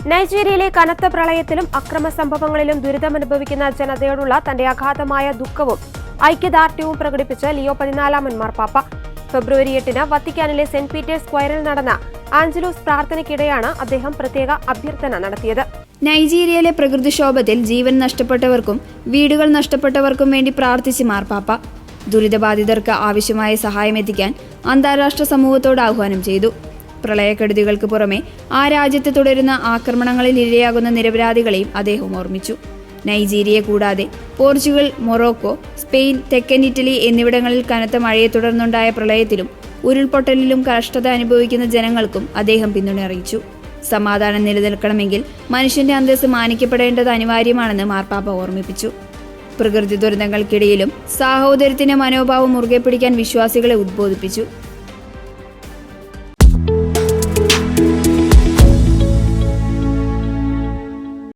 നൈജീരിയയിലെ കനത്ത പ്രളയത്തിലും അക്രമ സംഭവങ്ങളിലും ദുരിതമനുഭവിക്കുന്ന ജനതയോടുള്ള തന്റെ അഗാധമായ ദുഃഖവും ഐക്യദാർഢ്യവും പ്രകടിപ്പിച്ച് ലിയോ 14 മാർപ്പാപ്പ. ഫെബ്രുവരി 8 വത്തിക്കാനിലെ സെന്റ് പീറ്റേഴ്സ് സ്ക്വയറിൽ നടന്ന ആഞ്ചലൂസ് പ്രാർത്ഥനയ്ക്കിടെയാണ് അദ്ദേഹം പ്രത്യേക അഭ്യർത്ഥന നടത്തിയത്. നൈജീരിയയിലെ പ്രകൃതിക്ഷോഭത്തിൽ ജീവൻ നഷ്ടപ്പെട്ടവർക്കും വീടുകൾ നഷ്ടപ്പെട്ടവർക്കും വേണ്ടി പ്രാർത്ഥിച്ച് മാർപ്പാപ്പ ദുരിതബാധിതർക്ക് ആവശ്യമായ സഹായം എത്തിക്കാൻ അന്താരാഷ്ട്ര സമൂഹത്തോട് ആഹ്വാനം ചെയ്തു. പ്രളയക്കെടുതികൾക്ക് പുറമെ ആ രാജ്യത്ത് തുടരുന്ന ആക്രമണങ്ങളിൽ ഇരയാകുന്ന നിരപരാധികളെയും അദ്ദേഹം ഓർമ്മിച്ചു. നൈജീരിയ കൂടാതെ പോർച്ചുഗൽ, മൊറോക്കോ, സ്പെയിൻ, തെക്കൻ ഇറ്റലി എന്നിവിടങ്ങളിൽ കനത്ത മഴയെ തുടർന്നുണ്ടായ പ്രളയത്തിലും ഉരുൾപൊട്ടലിലും കഷ്ടത അനുഭവിക്കുന്ന ജനങ്ങൾക്കും അദ്ദേഹം പിന്തുണ അറിയിച്ചു. സമാധാനം നിലനിൽക്കണമെങ്കിൽ മനുഷ്യന്റെ അന്തസ്സ് മാനിക്കപ്പെടേണ്ടത് അനിവാര്യമാണെന്ന് മാർപ്പാപ്പ ഓർമ്മിപ്പിച്ചു. പ്രകൃതി ദുരന്തങ്ങൾക്കിടയിലും സാഹോദര്യത്തിന്റെ മനോഭാവം മുറുകെ പിടിക്കാൻ വിശ്വാസികളെ ഉദ്ബോധിപ്പിച്ചു.